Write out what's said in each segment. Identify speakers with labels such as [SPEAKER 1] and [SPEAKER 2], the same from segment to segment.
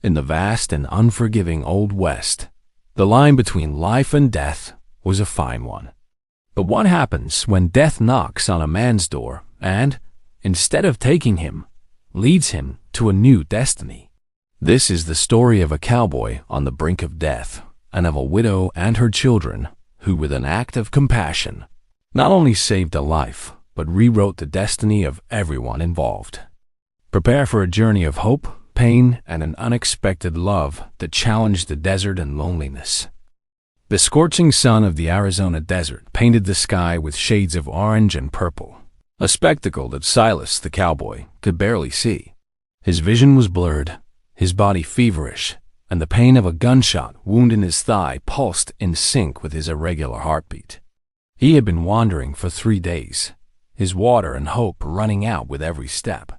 [SPEAKER 1] In the vast and unforgiving Old West, the line between life and death was a fine one. But what happens when death knocks on a man's door and, instead of taking him, leads him to a new destiny? This is the story of a cowboy on the brink of death, and of a widow and her children who, with an act of compassion, not only saved a life, but rewrote the destiny of everyone involved. Prepare for a journey of hope, pain, and an unexpected love that challenged the desert and loneliness. The scorching sun of the Arizona desert painted the sky with shades of orange and purple, a spectacle that Silas the cowboy could barely see. His vision was blurred, his body feverish, and the pain of a gunshot wound in his thigh pulsed in sync with his irregular heartbeat. He had been wandering for 3 days, his water and hope running out with every step.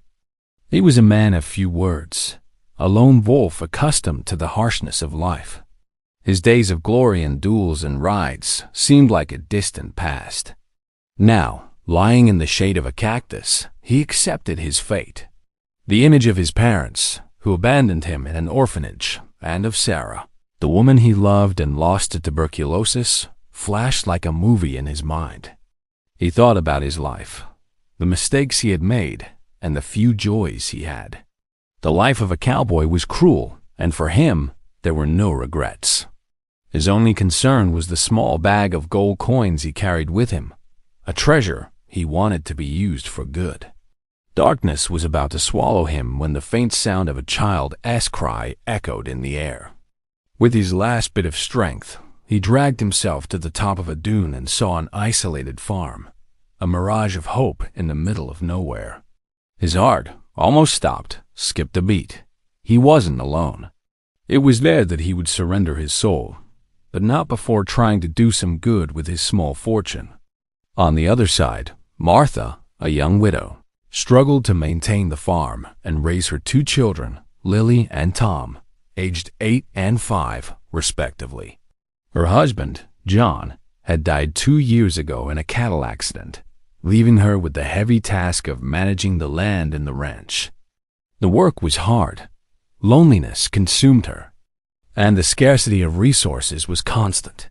[SPEAKER 1] He was a man of few words, a lone wolf accustomed to the harshness of life. His days of glory in duels and rides seemed like a distant past. Now, lying in the shade of a cactus, he accepted his fate. The image of his parents, who abandoned him in an orphanage, and of Sarah, the woman he loved and lost to tuberculosis, flashed like a movie in his mind. He thought about his life, the mistakes he had made, and the few joys he had. The life of a cowboy was cruel, and for him, there were no regrets. His only concern was the small bag of gold coins he carried with him, a treasure he wanted to be used for good. Darkness was about to swallow him when the faint sound of a child's cry echoed in the air. With his last bit of strength, he dragged himself to the top of a dune and saw an isolated farm, a mirage of hope in the middle of nowhere. His heart almost skipped a beat. He wasn't alone. It was there that he would surrender his soul, but not before trying to do some good with his small fortune. On the other side, Martha, a young widow, struggled to maintain the farm and raise her 2 children, Lily and Tom, aged 8 and 5, respectively. Her husband, John, had died 2 years ago in a cattle accident, leaving her with the heavy task of managing the land in the ranch. The work was hard. Loneliness consumed her, and the scarcity of resources was constant.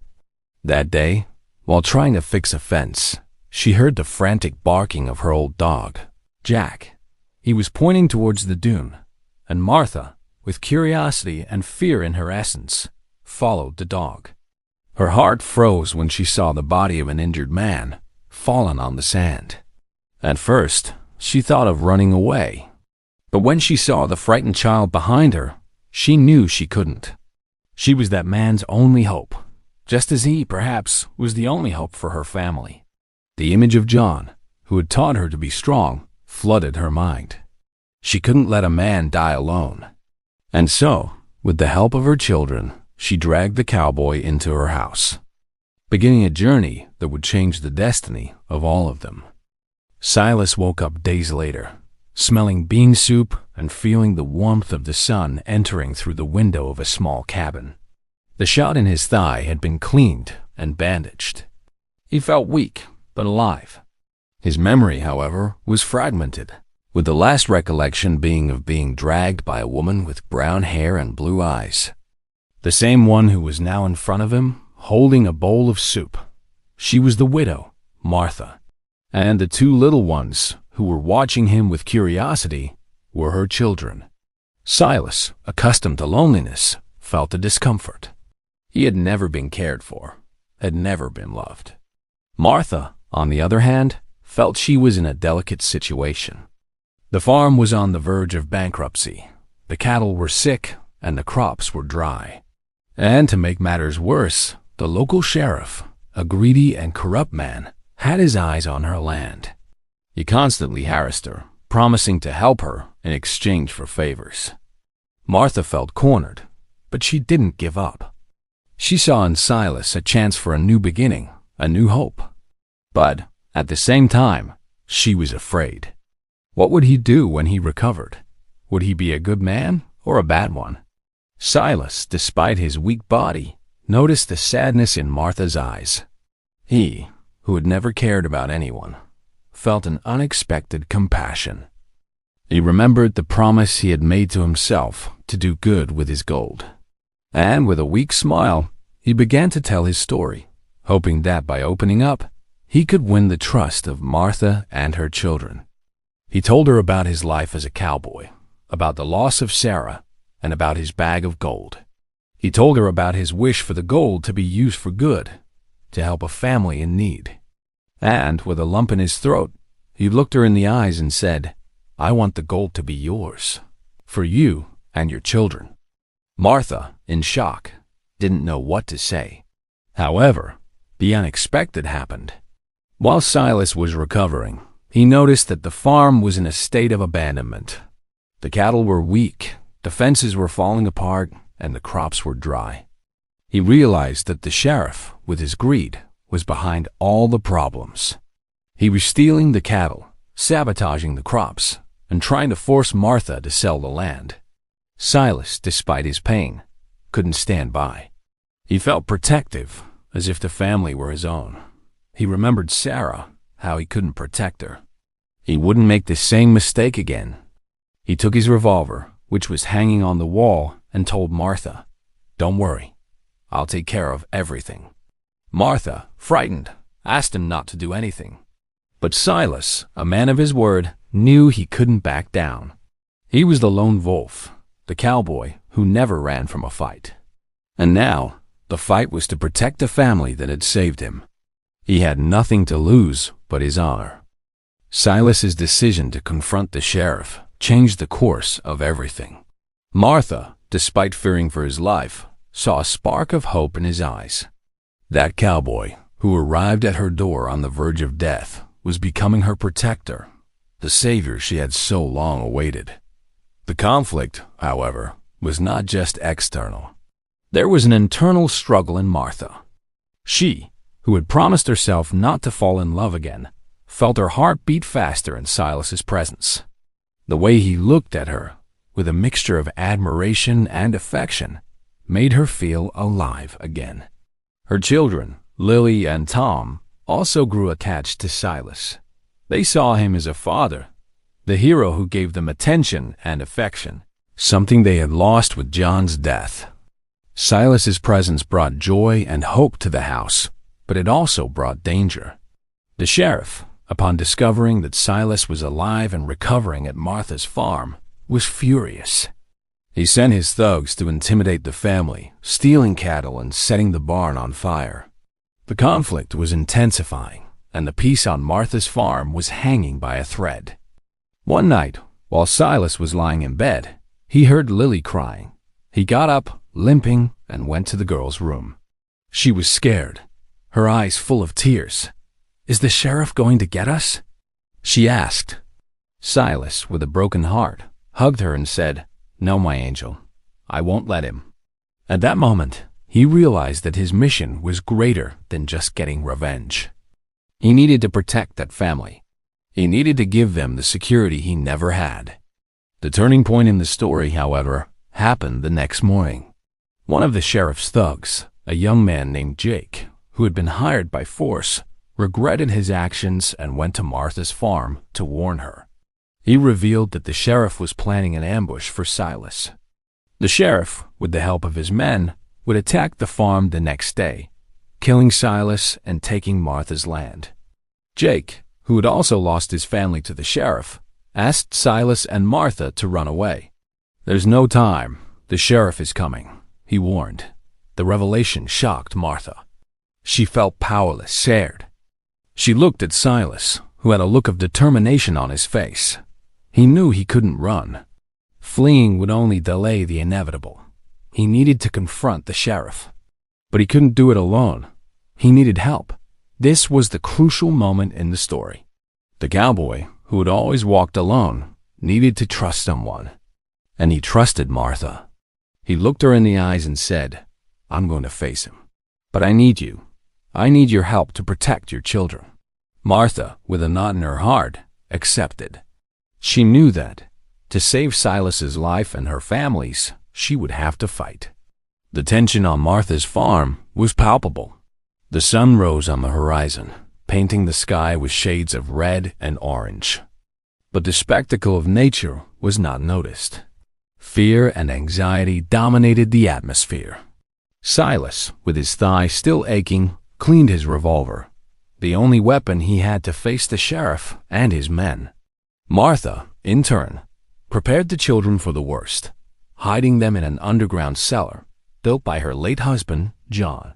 [SPEAKER 1] That day, while trying to fix a fence, she heard the frantic barking of her old dog, Jack. He was pointing towards the dune, and Martha, with curiosity and fear in her essence, followed the dog. Her heart froze when she saw the body of an injured man fallen on the sand. At first, she thought of running away, but when she saw the frightened child behind her, she knew she couldn't. She was that man's only hope, just as he, perhaps, was the only hope for her family. The image of John, who had taught her to be strong, flooded her mind. She couldn't let a man die alone. And so, with the help of her children, she dragged the cowboy into her house, beginning a journey that would change the destiny of all of them. Silas woke up days later, smelling bean soup and feeling the warmth of the sun entering through the window of a small cabin. The shot in his thigh had been cleaned and bandaged. He felt weak, but alive. His memory, however, was fragmented, with the last recollection being of being dragged by a woman with brown hair and blue eyes. The same one who was now in front of him, holding a bowl of soup. She was the widow, Martha, and the 2 little ones, who were watching him with curiosity, were her children. Silas, accustomed to loneliness, felt a discomfort. He had never been cared for, had never been loved. Martha, on the other hand, felt she was in a delicate situation. The farm was on the verge of bankruptcy. The cattle were sick, and the crops were dry. And to make matters worse, the local sheriff, a greedy and corrupt man, had his eyes on her land. He constantly harassed her, promising to help her in exchange for favors. Martha felt cornered, but she didn't give up. She saw in Silas a chance for a new beginning, a new hope. But, at the same time, she was afraid. What would he do when he recovered? Would he be a good man or a bad one? Silas, despite his weak body, noticed the sadness in Martha's eyes. He, who had never cared about anyone, felt an unexpected compassion. He remembered the promise he had made to himself to do good with his gold. And with a weak smile, he began to tell his story, hoping that by opening up, he could win the trust of Martha and her children. He told her about his life as a cowboy, about the loss of Sarah, and about his bag of gold. He told her about his wish for the gold to be used for good, to help a family in need. And, with a lump in his throat, he looked her in the eyes and said, "I want the gold to be yours, for you and your children." Martha, in shock, didn't know what to say. However, the unexpected happened. While Silas was recovering, he noticed that the farm was in a state of abandonment. The cattle were weak, the fences were falling apart, and the crops were dry. He realized that the sheriff, with his greed, was behind all the problems. He was stealing the cattle, sabotaging the crops, and trying to force Martha to sell the land. Silas, despite his pain, couldn't stand by. He felt protective, as if the family were his own. He remembered Sarah, how he couldn't protect her. He wouldn't make the same mistake again. He took his revolver, which was hanging on the wall, and told Martha, "Don't worry, I'll take care of everything." Martha, frightened, asked him not to do anything. But Silas, a man of his word, knew he couldn't back down. He was the lone wolf, the cowboy who never ran from a fight. And now, the fight was to protect the family that had saved him. He had nothing to lose but his honor. Silas's decision to confront the sheriff changed the course of everything. Martha, despite fearing for his life, saw a spark of hope in his eyes. That cowboy, who arrived at her door on the verge of death, was becoming her protector, the savior she had so long awaited. The conflict, however, was not just external. There was an internal struggle in Martha. She, who had promised herself not to fall in love again, felt her heart beat faster in Silas's presence. The way he looked at her, with a mixture of admiration and affection, made her feel alive again. Her children, Lily and Tom, also grew attached to Silas. They saw him as a father, the hero who gave them attention and affection, something they had lost with John's death. Silas's presence brought joy and hope to the house, but it also brought danger. The sheriff, upon discovering that Silas was alive and recovering at Martha's farm, was furious. He sent his thugs to intimidate the family, stealing cattle and setting the barn on fire. The conflict was intensifying, and the peace on Martha's farm was hanging by a thread. One night, while Silas was lying in bed, he heard Lily crying. He got up, limping, and went to the girl's room. She was scared, her eyes full of tears. "Is the sheriff going to get us?" she asked. Silas, with a broken heart, hugged her and said, "No, my angel, I won't let him." At that moment, he realized that his mission was greater than just getting revenge. He needed to protect that family. He needed to give them the security he never had. The turning point in the story, however, happened the next morning. One of the sheriff's thugs, a young man named Jake, who had been hired by force, regretted his actions and went to Martha's farm to warn her. He revealed that the sheriff was planning an ambush for Silas. The sheriff, with the help of his men, would attack the farm the next day, killing Silas and taking Martha's land. Jake, who had also lost his family to the sheriff, asked Silas and Martha to run away. "There's no time. The sheriff is coming," he warned. The revelation shocked Martha. She felt powerless, scared. She looked at Silas, who had a look of determination on his face. He knew he couldn't run. Fleeing would only delay the inevitable. He needed to confront the sheriff. But he couldn't do it alone. He needed help. This was the crucial moment in the story. The cowboy, who had always walked alone, needed to trust someone. And he trusted Martha. He looked her in the eyes and said, "I'm going to face him. But I need you. I need your help to protect your children." Martha, with a knot in her heart, accepted. She knew that, to save Silas's life and her family's, she would have to fight. The tension on Martha's farm was palpable. The sun rose on the horizon, painting the sky with shades of red and orange. But the spectacle of nature was not noticed. Fear and anxiety dominated the atmosphere. Silas, with his thigh still aching, cleaned his revolver, the only weapon he had to face the sheriff and his men. Martha, in turn, prepared the children for the worst, hiding them in an underground cellar built by her late husband, John.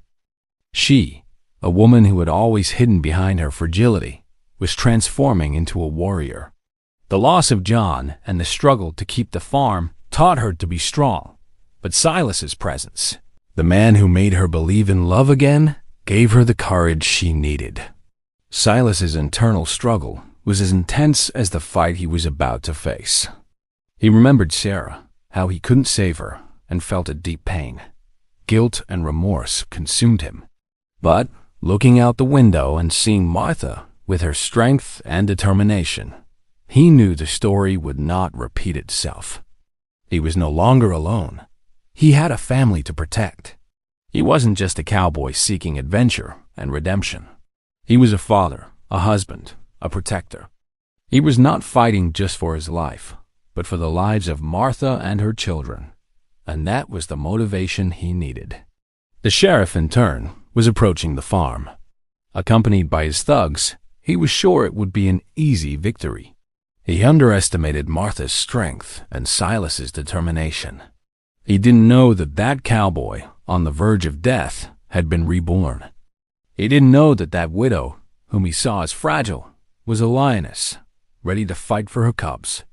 [SPEAKER 1] She, a woman who had always hidden behind her fragility, was transforming into a warrior. The loss of John and the struggle to keep the farm taught her to be strong, but Silas's presence, the man who made her believe in love again, gave her the courage she needed. Silas's internal struggle was as intense as the fight he was about to face. He remembered Sarah, how he couldn't save her, and felt a deep pain. Guilt and remorse consumed him. But, looking out the window and seeing Martha with her strength and determination, he knew the story would not repeat itself. He was no longer alone. He had a family to protect. He wasn't just a cowboy seeking adventure and redemption. He was a father, a husband, a protector. He was not fighting just for his life, but for the lives of Martha and her children. And that was the motivation he needed. The sheriff, in turn, was approaching the farm. Accompanied by his thugs, he was sure it would be an easy victory. He underestimated Martha's strength and Silas's determination. He didn't know that that cowboy, on the verge of death, had been reborn. He didn't know that that widow, whom he saw as fragile, was a lioness, ready to fight for her cubs.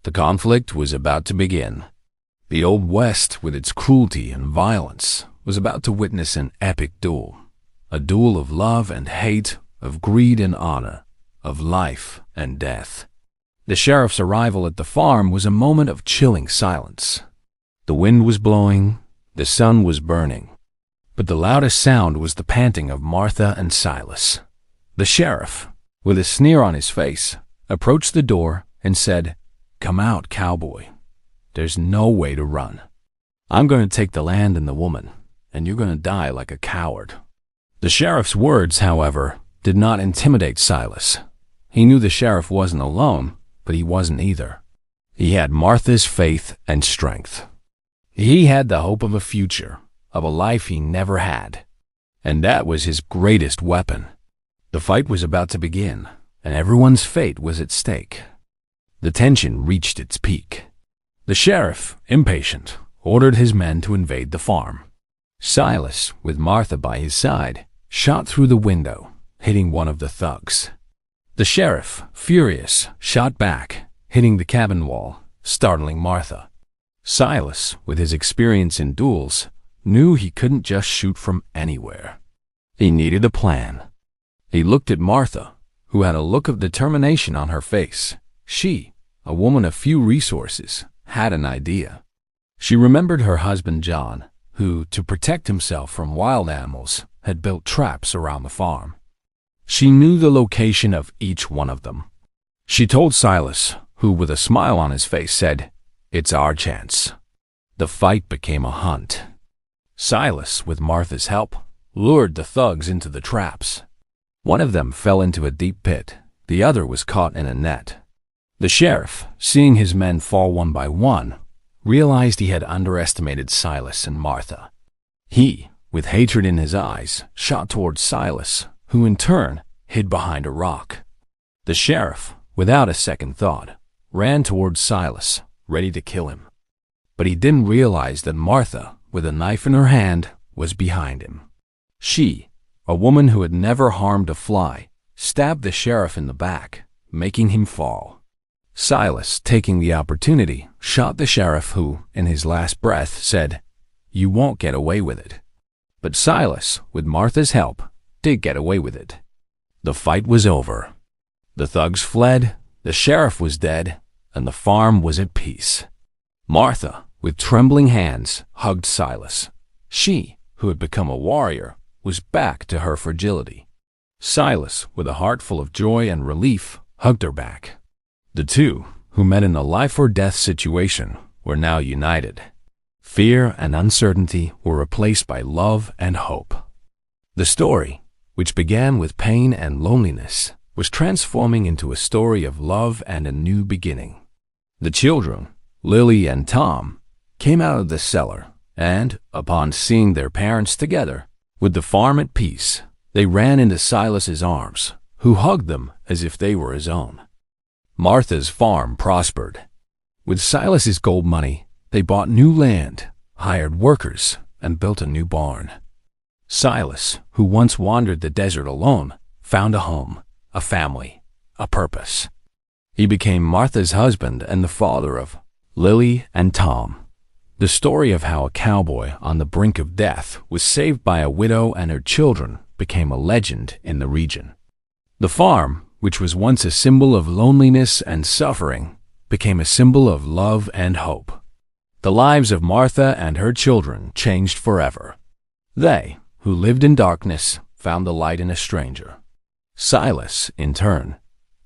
[SPEAKER 1] The conflict was about to begin. The Old West, with its cruelty and violence, was about to witness an epic duel. A duel of love and hate, of greed and honor, of life and death. The sheriff's arrival at the farm was a moment of chilling silence. The wind was blowing, the sun was burning, but the loudest sound was the panting of Martha and Silas. The sheriff, with a sneer on his face, approached the door and said, "Come out, cowboy. There's no way to run. I'm going to take the land and the woman, and you're going to die like a coward." The sheriff's words, however, did not intimidate Silas. He knew the sheriff wasn't alone, but he wasn't either. He had Martha's faith and strength. He had the hope of a future, of a life he never had. And that was his greatest weapon. The fight was about to begin, and everyone's fate was at stake. The tension reached its peak. The sheriff, impatient, ordered his men to invade the farm. Silas, with Martha by his side, shot through the window, hitting one of the thugs. The sheriff, furious, shot back, hitting the cabin wall, startling Martha. Silas, with his experience in duels, knew he couldn't just shoot from anywhere. He needed a plan. He looked at Martha, who had a look of determination on her face. She, a woman of few resources, had an idea. She remembered her husband John, who, to protect himself from wild animals, had built traps around the farm. She knew the location of each one of them. She told Silas, who with a smile on his face said, "It's our chance." The fight became a hunt. Silas, with Martha's help, lured the thugs into the traps. One of them fell into a deep pit. The other was caught in a net. The sheriff, seeing his men fall one by one, realized he had underestimated Silas and Martha. He, with hatred in his eyes, shot towards Silas, who in turn hid behind a rock. The sheriff, without a second thought, ran towards Silas, ready to kill him. But he didn't realize that Martha, with a knife in her hand, was behind him. She, a woman who had never harmed a fly, stabbed the sheriff in the back, making him fall. Silas, taking the opportunity, shot the sheriff who, in his last breath, said, "You won't get away with it." But Silas, with Martha's help, did get away with it. The fight was over. The thugs fled, the sheriff was dead, and the farm was at peace. Martha, with trembling hands, hugged Silas. She, who had become a warrior, was back to her fragility. Silas, with a heart full of joy and relief, hugged her back. The two, who met in a life-or-death situation, were now united. Fear and uncertainty were replaced by love and hope. The story, which began with pain and loneliness, was transforming into a story of love and a new beginning. The children, Lily and Tom, came out of the cellar, and, upon seeing their parents together, with the farm at peace, they ran into Silas's arms, who hugged them as if they were his own. Martha's farm prospered. With Silas's gold money, they bought new land, hired workers, and built a new barn. Silas, who once wandered the desert alone, found a home, a family, a purpose. He became Martha's husband and the father of Lily and Tom. The story of how a cowboy on the brink of death was saved by a widow and her children became a legend in the region. The farm, which was once a symbol of loneliness and suffering, became a symbol of love and hope. The lives of Martha and her children changed forever. They, who lived in darkness, found the light in a stranger. Silas, in turn,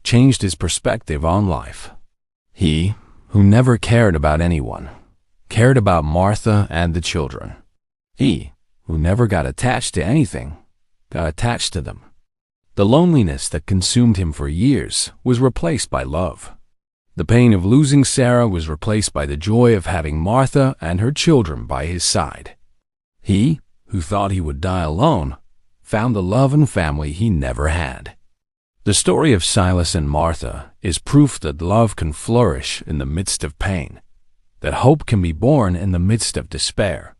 [SPEAKER 1] changed his perspective on life. He, who never cared about anyone, cared about Martha and the children. He, who never got attached to anything, got attached to them. The loneliness that consumed him for years was replaced by love. The pain of losing Sarah was replaced by the joy of having Martha and her children by his side. He, who thought he would die alone, found the love and family he never had. The story of Silas and Martha is proof that love can flourish in the midst of pain, that hope can be born in the midst of despair,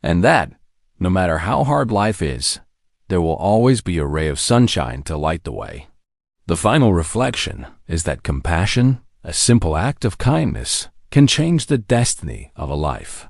[SPEAKER 1] and that, no matter how hard life is, there will always be a ray of sunshine to light the way. The final reflection is that compassion, a simple act of kindness, can change the destiny of a life.